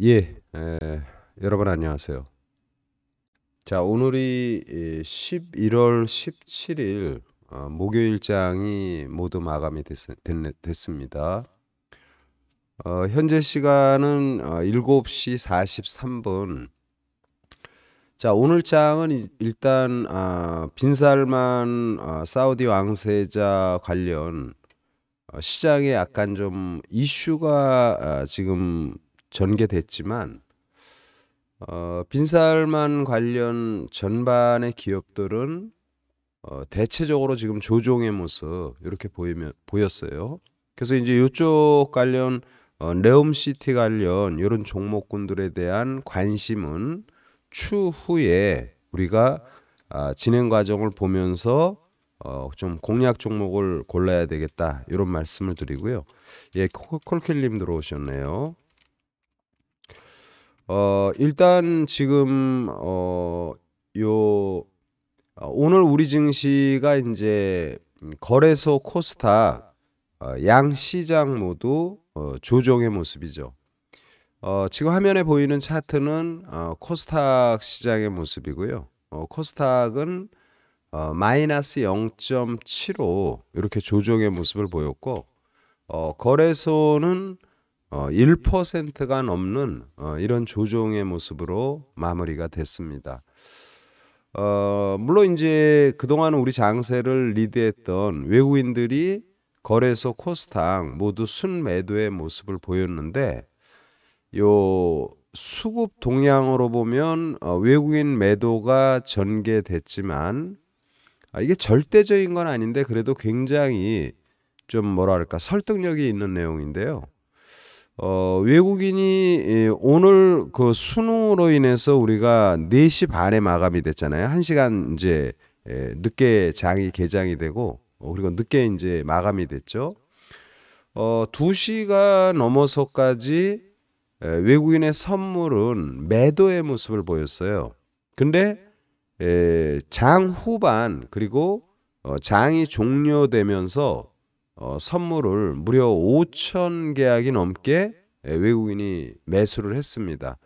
예, 여러분 안녕하세요. 자, 오늘이 11월 17일 목요일장이 모두 마감이 됐습니다. 현재 시간은 7시 43분. 자, 오늘 장은 일단 빈살만 사우디 왕세자 관련 시장에 약간 좀 이슈가 지금 전개됐지만 빈살만 관련 전반의 기업들은 대체적으로 지금 조정의 모습 이렇게 보였어요. 그래서 이제 이쪽 관련 네옴시티 관련 이런 종목군들에 대한 관심은 추후에 우리가 진행 과정을 보면서 좀 공략 종목을 골라야 되겠다 이런 말씀을 드리고요. 예, 콜킬님 들어오셨네요. 일단 지금 오늘 우리 증시가 이제 거래소 코스닥 양 시장 모두 조정의 모습이죠. 지금 화면에 보이는 차트는 코스닥 시장의 모습이고요. 코스닥은 마이너스 0.75 이렇게 조정의 모습을 보였고 거래소는 1%가 넘는 이런 조정의 모습으로 마무리가 됐습니다. 물론 이제 그동안 우리 장세를 리드했던 외국인들이 거래소 코스닥 모두 순매도의 모습을 보였는데 요 수급 동향으로 보면 외국인 매도가 전개됐지만 이게 절대적인 건 아닌데 그래도 굉장히 좀 뭐랄까 설득력이 있는 내용인데요. 외국인이 오늘 그 수능으로 인해서 우리가 4시 반에 마감이 됐잖아요. 1시간 이제 늦게 장이 개장이 되고 그리고 늦게 이제 마감이 됐죠. 2시가 넘어서까지 외국인의 선물은 매도의 모습을 보였어요. 근데 장 후반 그리고 장이 종료되면서 선물을 무려 5천 계약이 넘게 외국인이 매수를 했습니다.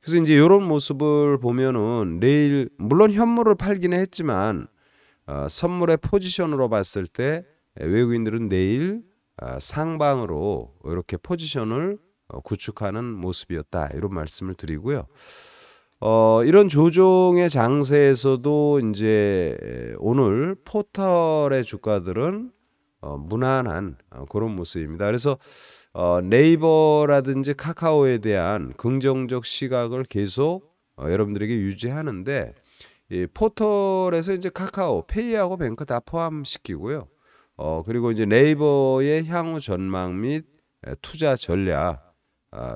그래서 이제 이런 모습을 보면은 내일 물론 현물을 팔기는 했지만 선물의 포지션으로 봤을 때 외국인들은 내일 상방으로 이렇게 포지션을 구축하는 모습이었다 이런 말씀을 드리고요. 이런 조종의 장세에서도 이제 오늘 포털의 주가들은 무난한 그런 모습입니다. 그래서 네이버라든지 카카오에 대한 긍정적 시각을 계속 여러분들에게 유지하는데 이 포털에서 이제 카카오, 페이하고 뱅크 다 포함시키고요. 그리고 이제 네이버의 향후 전망 및 투자 전략,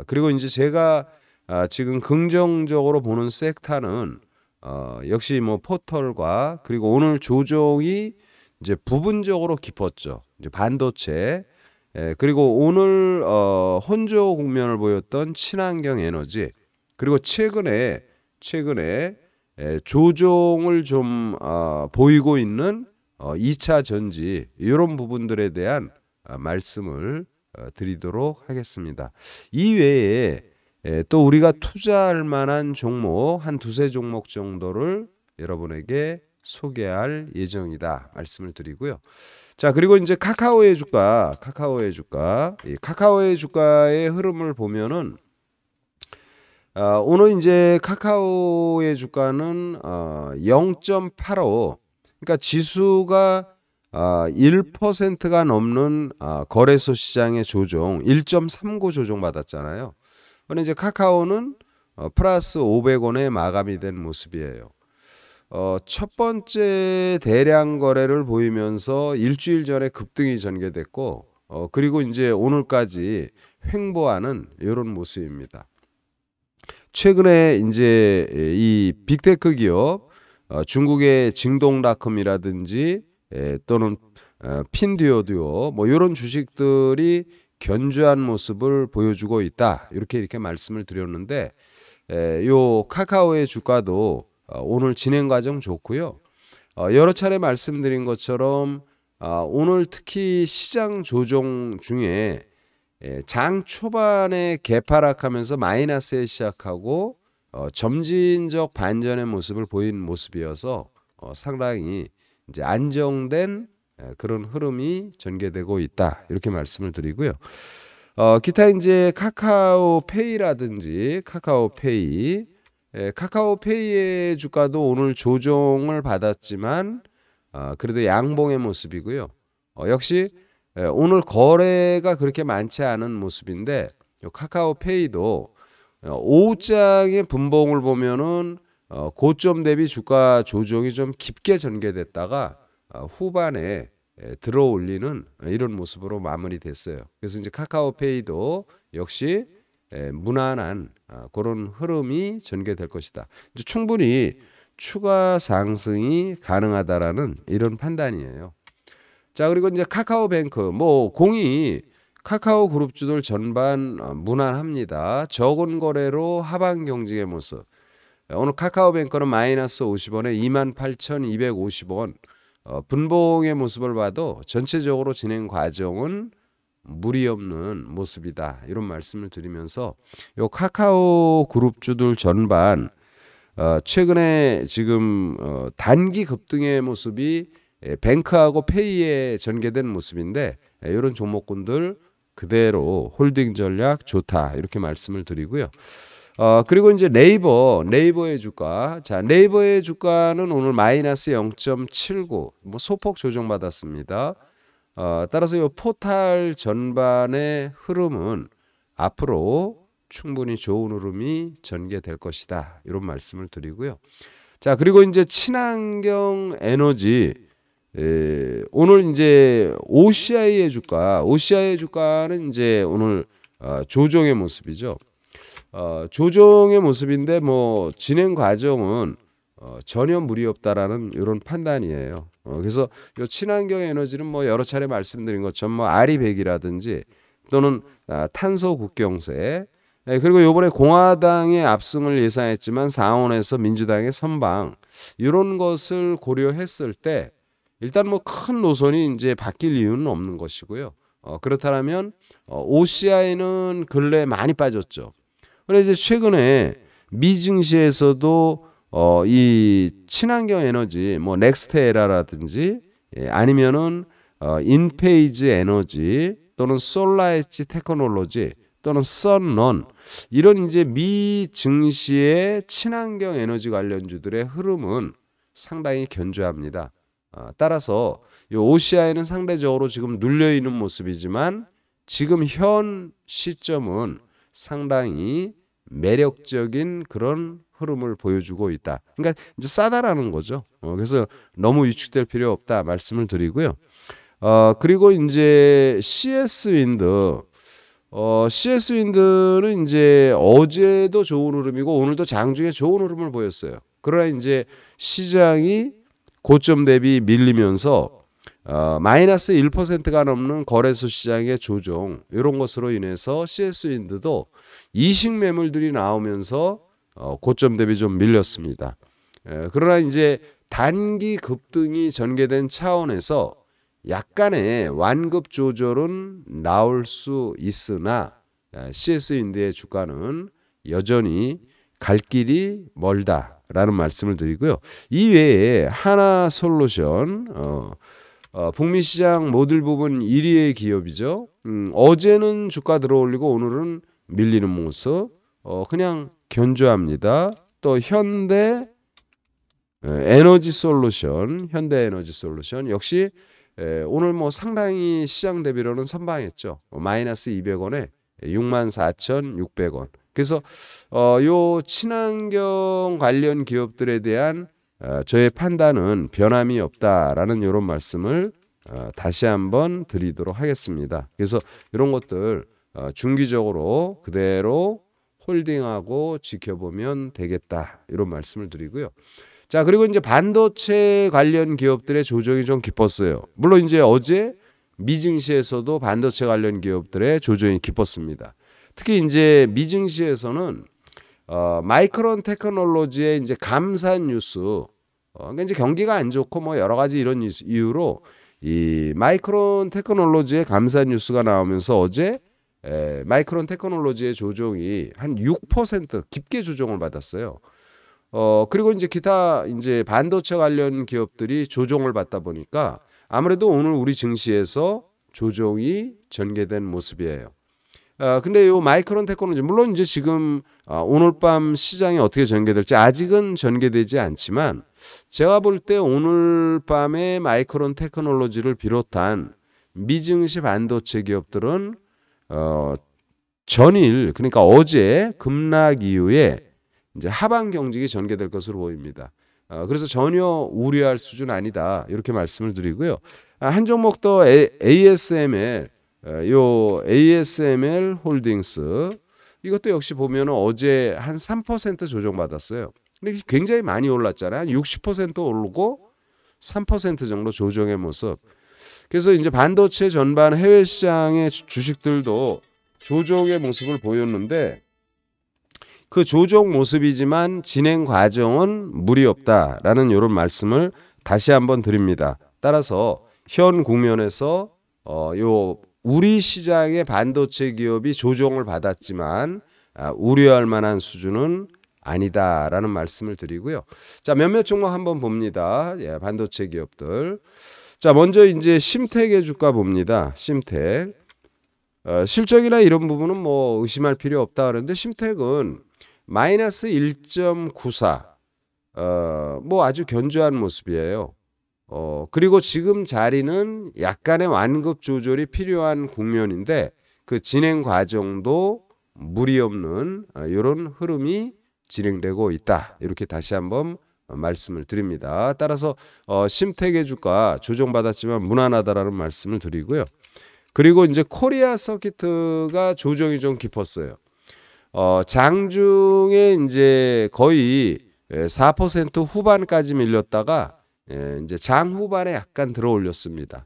그리고 이제 제가 지금 긍정적으로 보는 섹터는 역시 뭐 포털과 그리고 오늘 조정이 이제 부분적으로 깊었죠. 이제 반도체 그리고 오늘 혼조 국면을 보였던 친환경 에너지 그리고 최근에 조정을 좀 보이고 있는 2차 전지 이런 부분들에 대한 말씀을 드리도록 하겠습니다. 이외에 또 우리가 투자할 만한 종목 한 두세 종목 정도를 여러분에게 소개할 예정이다 말씀을 드리고요. 자, 그리고 이제 카카오의 주가의 흐름을 보면은 오늘 이제 카카오의 주가는 0.85 그러니까 지수가 1%가 넘는 거래소 시장의 조정 1.39 조정 받았잖아요. 근데 이제 카카오는 플러스 500원에 마감이 된 모습이에요. 첫 번째 대량 거래를 보이면서 일주일 전에 급등이 전개됐고 그리고 이제 오늘까지 횡보하는 이런 모습입니다. 최근에 이제 이 빅테크 기업 중국의 징동닷컴이라든지 또는 핀듀오듀오 뭐 이런 주식들이 견주한 모습을 보여주고 있다. 이렇게 말씀을 드렸는데 요 카카오의 주가도 오늘 진행 과정 좋고요. 여러 차례 말씀드린 것처럼 오늘 특히 시장 조정 중에 장 초반에 개파락하면서 마이너스에 시작하고 점진적 반전의 모습을 보인 모습이어서 상당히 이제 안정된 그런 흐름이 전개되고 있다 이렇게 말씀을 드리고요. 기타 이제 카카오페이라든지 카카오페이의 주가도 오늘 조정을 받았지만 그래도 양봉의 모습이고요. 역시 오늘 거래가 그렇게 많지 않은 모습인데 카카오페이도 오후장의 분봉을 보면은 고점 대비 주가 조정이 좀 깊게 전개됐다가 후반에 들어올리는 이런 모습으로 마무리됐어요. 그래서 이제 카카오페이도 역시 무난한 그런 흐름이 전개될 것이다. 이제 충분히 추가 상승이 가능하다라는 이런 판단이에요. 자, 그리고 이제 카카오뱅크 뭐 공이 카카오 그룹주들 전반 무난합니다. 적은 거래로 하방 경직의 모습. 오늘 카카오뱅크는 마이너스 50원에 28,250원. 분봉의 모습을 봐도 전체적으로 진행 과정은 무리 없는 모습이다. 이런 말씀을 드리면서 요 카카오 그룹주들 전반 최근에 지금 단기 급등의 모습이 뱅크하고 페이에 전개된 모습인데 이런 종목군들 그대로 홀딩 전략 좋다 이렇게 말씀을 드리고요. 그리고 이제 네이버의 주가. 자, 네이버의 주가는 오늘 마이너스 0.79, 뭐 소폭 조정받았습니다. 따라서 이 포탈 전반의 흐름은 앞으로 충분히 좋은 흐름이 전개될 것이다. 이런 말씀을 드리고요. 자, 그리고 이제 친환경 에너지. 오늘 이제 OCI의 주가는 이제 오늘 조정의 모습이죠. 조정의 모습인데 뭐 진행 과정은 전혀 무리 없다라는 이런 판단이에요. 그래서 이 친환경 에너지는 뭐 여러 차례 말씀드린 것처럼 뭐 아리백이라든지 또는 탄소 국경세 그리고 이번에 공화당의 압승을 예상했지만 상원에서 민주당의 선방 이런 것을 고려했을 때 일단 뭐 큰 노선이 이제 바뀔 이유는 없는 것이고요. 그렇다면 OCI는 근래 많이 빠졌죠. 그런데 이제 최근에 미 증시에서도 이 친환경 에너지 뭐 넥스테라라든지 아니면은 인페이즈 에너지 또는 솔라엣지 테크놀로지 또는 썬런 이런 이제 미 증시의 친환경 에너지 관련주들의 흐름은 상당히 견조합니다. 따라서 이 OCI는 상대적으로 지금 눌려 있는 모습이지만 지금 현 시점은 상당히 매력적인 그런 흐름을 보여주고 있다. 그러니까 이제 싸다라는 거죠. 그래서 너무 위축될 필요 없다 말씀을 드리고요. 그리고 이제 CS 윈드는 이제 어제도 좋은 흐름이고 오늘도 장중에 좋은 흐름을 보였어요. 그러나 이제 시장이 고점 대비 밀리면서 마이너스 1%가 넘는 거래소 시장의 조정 이런 것으로 인해서 CS 윈드도 이식 매물들이 나오면서 고점 대비 좀 밀렸습니다. 그러나 이제 단기 급등이 전개된 차원에서 약간의 완급 조절은 나올 수 있으나 CS 윈드의 주가는 여전히 갈 길이 멀다라는 말씀을 드리고요. 이외에 하나솔루션 북미 시장 모듈 부분 1위의 기업이죠. 어제는 주가 들어올리고 오늘은 밀리는 모습 그냥 견조합니다. 또 현대 에너지 솔루션 역시 오늘 뭐 상당히 시장 대비로는 선방했죠. 마이너스 200원에 64,600원. 그래서 요 친환경 관련 기업들에 대한 저의 판단은 변함이 없다라는 이런 말씀을 다시 한번 드리도록 하겠습니다. 그래서 이런 것들 중기적으로 그대로 홀딩하고 지켜보면 되겠다 이런 말씀을 드리고요. 자, 그리고 이제 반도체 관련 기업들의 조정이 좀 깊었어요. 물론 이제 어제 미증시에서도 반도체 관련 기업들의 조정이 깊었습니다. 특히 이제 미증시에서는 마이크론 테크놀로지의 이제 감산 뉴스, 그러니까 이제 경기가 안 좋고 뭐 여러 가지 이런 이유로 이 마이크론 테크놀로지의 감산 뉴스가 나오면서 어제 마이크론 테크놀로지의 조정이 한 6% 깊게 조정을 받았어요. 그리고 이제 기타 이제 반도체 관련 기업들이 조정을 받다 보니까 아무래도 오늘 우리 증시에서 조정이 전개된 모습이에요. 근데 요 마이크론 테크놀로지 물론 이제 지금 오늘 밤 시장이 어떻게 전개될지 아직은 전개되지 않지만 제가 볼 때 오늘 밤에 마이크론 테크놀로지를 비롯한 미증시 반도체 기업들은 전일 그러니까 어제 급락 이후에 이제 하방 경직이 전개될 것으로 보입니다. 그래서 전혀 우려할 수준 아니다 이렇게 말씀을 드리고요. 한 종목 더 ASML 요 ASML 홀딩스 이것도 역시 보면 어제 한 3% 조정받았어요. 근데 굉장히 많이 올랐잖아요. 한 60% 오르고 3% 정도 조정의 모습. 그래서 이제 반도체 전반 해외 시장의 주식들도 조정의 모습을 보였는데 그 조정 모습이지만 진행 과정은 무리 없다라는 이런 말씀을 다시 한번 드립니다. 따라서 현 국면에서 요 우리 시장의 반도체 기업이 조정을 받았지만 우려할 만한 수준은 아니다라는 말씀을 드리고요. 자, 몇몇 종목 한번 봅니다. 예, 반도체 기업들. 자, 먼저 이제 심텍의 주가 봅니다. 심텍. 실적이나 이런 부분은 뭐 의심할 필요 없다 그러는데 심텍은 마이너스 1.94. 뭐 아주 견조한 모습이에요. 그리고 지금 자리는 약간의 완급 조절이 필요한 국면인데 그 진행 과정도 무리 없는 이런 흐름이 진행되고 있다. 이렇게 다시 한번 말씀을 드립니다. 따라서 심텍의 주가 조정받았지만 무난하다라는 말씀을 드리고요. 그리고 이제 코리아 서키트가 조정이 좀 깊었어요. 장중에 이제 거의 4% 후반까지 밀렸다가 이제 장 후반에 약간 들어 올렸습니다.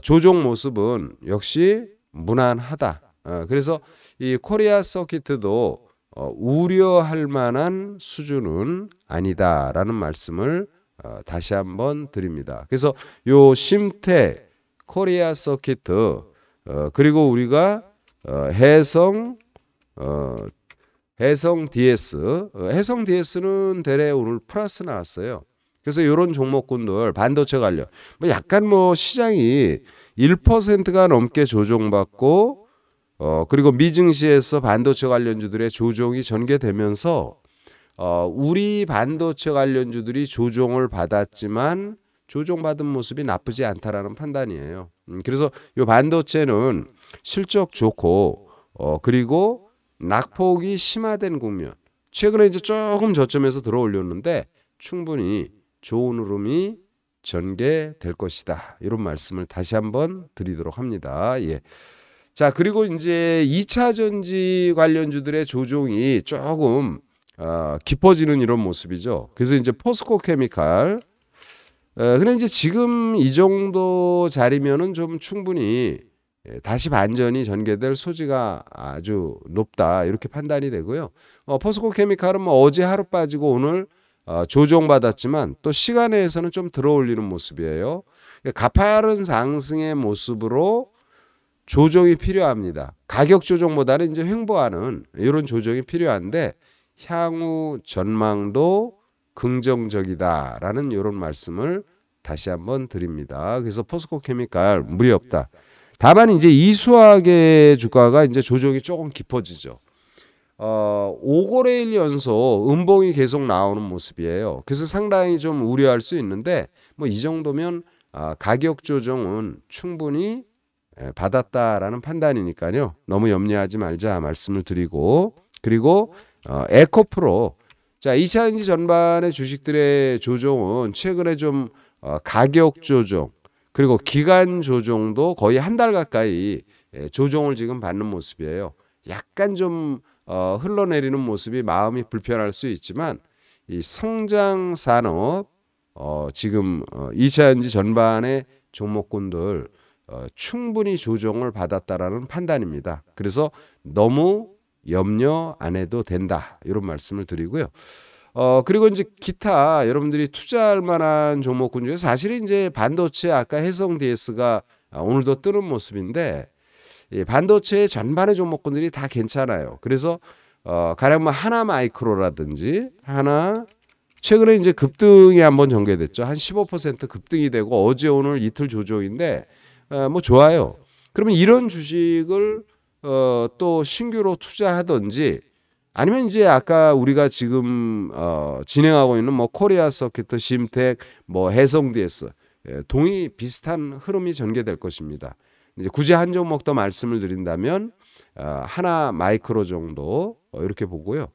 조정 모습은 역시 무난하다. 그래서 이 코리아 서키트도 우려할 만한 수준은 아니다라는 말씀을 다시 한번 드립니다. 그래서 요 심텍, 코리아 서키트 그리고 우리가 해성 DS, 해성 DS는 대래 오늘 플러스 나왔어요. 그래서 이런 종목군들 반도체 관련 뭐 약간 뭐 시장이 1%가 넘게 조정받고 그리고 미증시에서 반도체 관련주들의 조정이 전개되면서 우리 반도체 관련주들이 조정을 받았지만 조정받은 모습이 나쁘지 않다라는 판단이에요. 그래서 이 반도체는 실적 좋고 그리고 낙폭이 심화된 국면. 최근에 이제 조금 저점에서 들어 올렸는데 충분히 좋은 흐름이 전개될 것이다. 이런 말씀을 다시 한번 드리도록 합니다. 예. 자, 그리고 이제 2차 전지 관련주들의 조정이 조금 깊어지는 이런 모습이죠. 그래서 이제 포스코 케미칼. 근데 이제 지금 이 정도 자리면은 좀 충분히 다시 반전이 전개될 소지가 아주 높다 이렇게 판단이 되고요. 포스코 케미칼은 뭐 어제 하루 빠지고 오늘 조정받았지만 또 시간에서는 좀 들어올리는 모습이에요. 가파른 상승의 모습으로 조정이 필요합니다. 가격 조정보다는 이제 횡보하는 이런 조정이 필요한데 향후 전망도 긍정적이다라는 이런 말씀을 다시 한번 드립니다. 그래서 포스코 케미칼 무리 없다. 다만 이제 이수학의 주가가 이제 조정이 조금 깊어지죠. 5거래일 연속 음봉이 계속 나오는 모습이에요. 그래서 상당히 좀 우려할 수 있는데 뭐 이 정도면 가격 조정은 충분히 받았다라는 판단이니까요. 너무 염려하지 말자 말씀을 드리고 그리고 에코프로 자 2차전지 전반의 주식들의 조정은 최근에 좀 가격 조정 그리고 기간 조정도 거의 한 달 가까이 조정을 지금 받는 모습이에요. 약간 좀 흘러내리는 모습이 마음이 불편할 수 있지만 이 성장 산업 지금 2차전지 전반의 종목군들 충분히 조정을 받았다라는 판단입니다. 그래서 너무 염려 안 해도 된다 이런 말씀을 드리고요. 그리고 이제 기타 여러분들이 투자할 만한 종목군 중에 사실은 이제 반도체 아까 해성 DS가 오늘도 뜨는 모습인데 이 반도체 전반의 종목군들이 다 괜찮아요. 그래서 가령 뭐 하나마이크로라든지 하나 최근에 이제 급등이 한번 전개됐죠. 한 15% 급등이 되고 어제 오늘 이틀 조정인데 뭐 좋아요. 그러면 이런 주식을 또 신규로 투자하든지 아니면 이제 아까 우리가 지금 진행하고 있는 뭐 코리아 서킷, 심텍, 뭐 해성 DS 동이 비슷한 흐름이 전개될 것입니다. 이제 굳이 한 종목 더 말씀을 드린다면 하나 마이크로 정도 이렇게 보고요.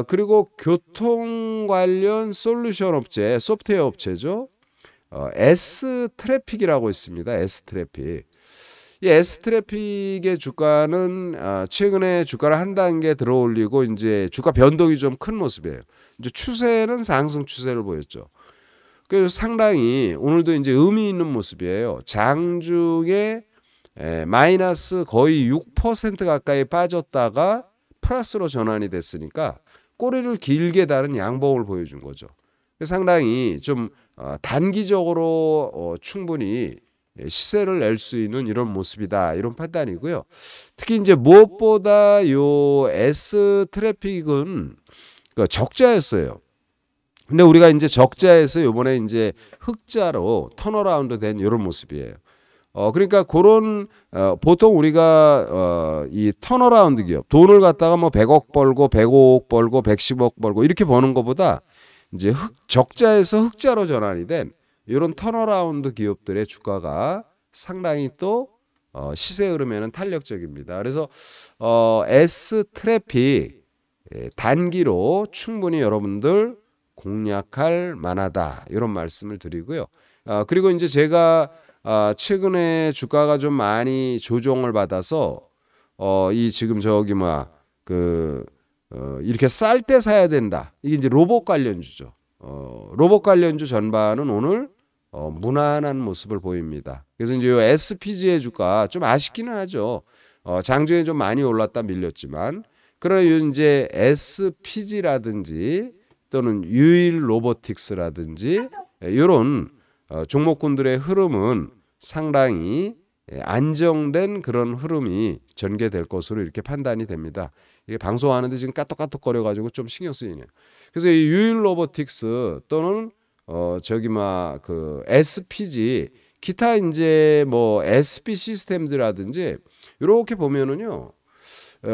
그리고 교통 관련 솔루션 업체, 소프트웨어 업체죠. S 트래픽이라고 있습니다. S 트래픽. 이 S 트래픽의 주가는 최근에 주가를 한 단계 들어올리고 이제 주가 변동이 좀 큰 모습이에요. 이제 추세는 상승 추세를 보였죠. 그래서 상당히 오늘도 이제 의미 있는 모습이에요. 장중에 마이너스 거의 6% 가까이 빠졌다가 플러스로 전환이 됐으니까 꼬리를 길게 다는 양봉을 보여준 거죠. 상당히 좀 단기적으로 충분히 시세를 낼 수 있는 이런 모습이다, 이런 판단이고요. 특히 이제 무엇보다 요 S 트래픽은 적자였어요. 근데 우리가 이제 적자에서 요번에 이제 흑자로 턴어라운드 된 이런 모습이에요. 그러니까 그런 보통 우리가 이 턴어라운드 기업 돈을 갖다가 뭐 100억 벌고 105억 벌고 110억 벌고 이렇게 버는 것보다 이제 적자에서 흑자로 전환이 된 이런 턴어라운드 기업들의 주가가 상당히 또 시세 흐름에는 탄력적입니다. 그래서 S 트래픽 단기로 충분히 여러분들 공략할 만하다, 이런 말씀을 드리고요. 그리고 이제 제가 최근에 주가가 좀 많이 조정을 받아서 이 지금 저기 이렇게 쌀 때 사야 된다. 이게 이제 로봇 관련주죠. 로봇 관련주 전반은 오늘 무난한 모습을 보입니다. 그래서 이제 요 SPG의 주가 좀 아쉽기는 하죠. 장중에 좀 많이 올랐다 밀렸지만, 그러나 이제 SPG라든지 또는 유일 로보틱스라든지 이런 종목군들의 흐름은 상당히 안정된 그런 흐름이 전개될 것으로 이렇게 판단이 됩니다. 이게 방송하는데 지금 까똑까똑거려 가지고 좀 신경 쓰이네요. 그래서 이 유일 로보틱스 또는 SPG 기타 이제 뭐 SP 시스템즈라든지 이렇게 보면은요.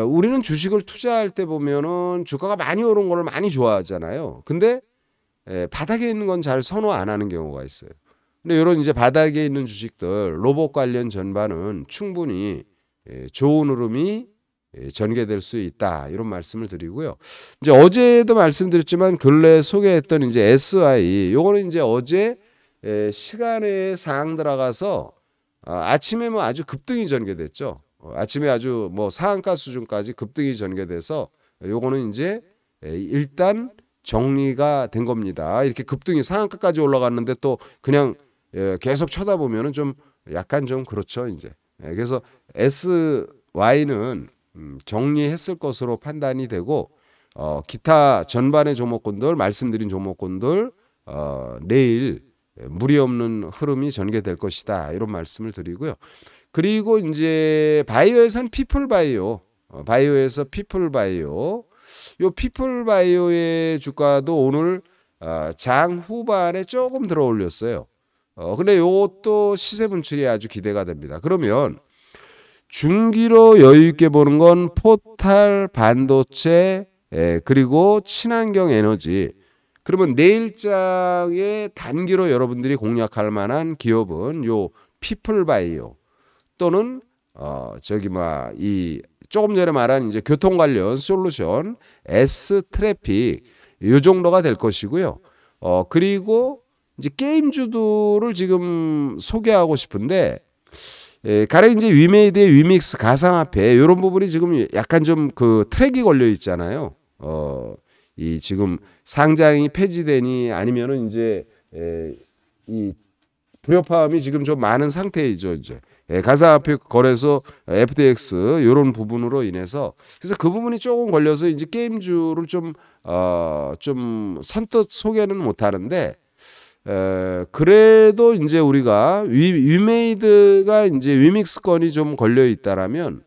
우리는 주식을 투자할 때 보면은 주가가 많이 오른 거를 많이 좋아하잖아요. 근데 바닥에 있는 건 잘 선호 안 하는 경우가 있어요. 근데 이런 이제 바닥에 있는 주식들 로봇 관련 전반은 충분히 좋은 흐름이 전개될 수 있다, 이런 말씀을 드리고요. 이제 어제도 말씀드렸지만 근래 소개했던 이제 SI 요거는 이제 어제 시간에 상 들어가서 아침에 뭐 아주 급등이 전개됐죠. 아침에 아주 뭐 상한가 수준까지 급등이 전개돼서 요거는 이제 일단 정리가 된 겁니다. 이렇게 급등이 상한가까지 올라갔는데 또 그냥 계속 쳐다보면은 좀 약간 좀 그렇죠, 이제. 그래서 SY는 정리했을 것으로 판단이 되고 기타 전반의 종목군들 말씀드린 종목군들 내일 무리 없는 흐름이 전개될 것이다, 이런 말씀을 드리고요. 그리고 이제 바이오에서는 피플바이오, 바이오에서 피플바이오, 요 피플바이오의 주가도 오늘 장 후반에 조금 들어 올렸어요. 근데 요것도 시세 분출이 아주 기대가 됩니다. 그러면 중기로 여유 있게 보는 건 포탈 반도체 그리고 친환경 에너지. 그러면 내일장에 단기로 여러분들이 공략할 만한 기업은 요 피플바이오 또는 이 조금 전에 말한 이제 교통 관련 솔루션 S 트래픽 요 정도가 될 것이고요. 그리고 이제 게임주들을 지금 소개하고 싶은데 가령 이제 위메이드의 위믹스 가상화폐 이런 부분이 지금 약간 좀 트랙이 걸려 있잖아요. 이 지금 상장이 폐지되니 아니면은 이제 이 불협화음이 지금 좀 많은 상태이죠, 이제. 가상화폐 거래소 FTX 이런 부분으로 인해서, 그래서 그 부분이 조금 걸려서 이제 게임주를 좀 선뜻 소개는 못 하는데 그래도 이제 우리가 위메이드가 이제 위믹스권이 좀 걸려 있다라면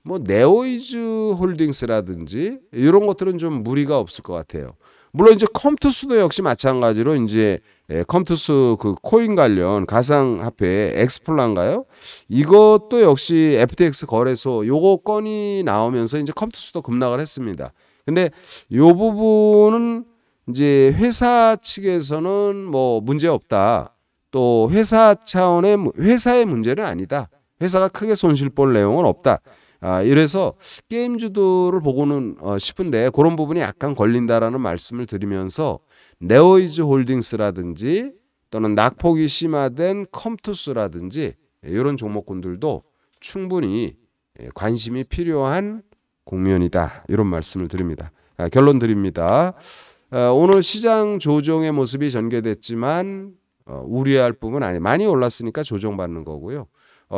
뭐 네오이즈 홀딩스라든지 이런 것들은 좀 무리가 없을 것 같아요. 물론 이제 컴투스도 역시 마찬가지로 이제 컴투스 그 코인 관련 가상화폐 엑스플란가요? 이것도 역시 FTX 거래소 요거 건이 나오면서 이제 컴투스도 급락을 했습니다. 근데 요 부분은 이제 회사 측에서는 뭐 문제 없다. 또 회사 차원의 회사의 문제는 아니다. 회사가 크게 손실 볼 내용은 없다. 이래서 게임주들을 보고는 싶은데 그런 부분이 약간 걸린다라는 말씀을 드리면서 네오이즈 홀딩스라든지 또는 낙폭이 심화된 컴투스라든지 이런 종목군들도 충분히 관심이 필요한 국면이다. 이런 말씀을 드립니다. 결론 드립니다. 오늘 시장 조정의 모습이 전개됐지만 우려할 부분 아니 많이 올랐으니까 조정받는 거고요.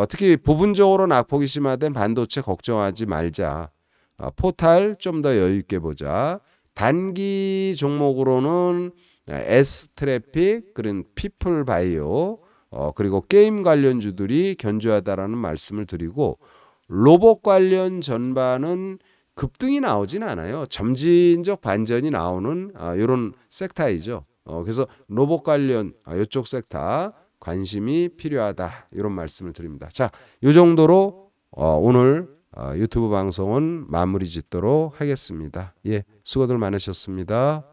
특히 부분적으로 낙폭이 심화된 반도체 걱정하지 말자. 포탈 좀 더 여유 있게 보자. 단기 종목으로는 S트래픽, 그린 피플 바이오, 그리고 게임 관련주들이 견조하다라는 말씀을 드리고 로봇 관련 전반은 급등이 나오진 않아요. 점진적 반전이 나오는 이런 섹터이죠. 그래서 로봇 관련 이쪽 섹터 관심이 필요하다 이런 말씀을 드립니다. 자, 이 정도로 오늘 유튜브 방송은 마무리 짓도록 하겠습니다. 예, 수고들 많으셨습니다.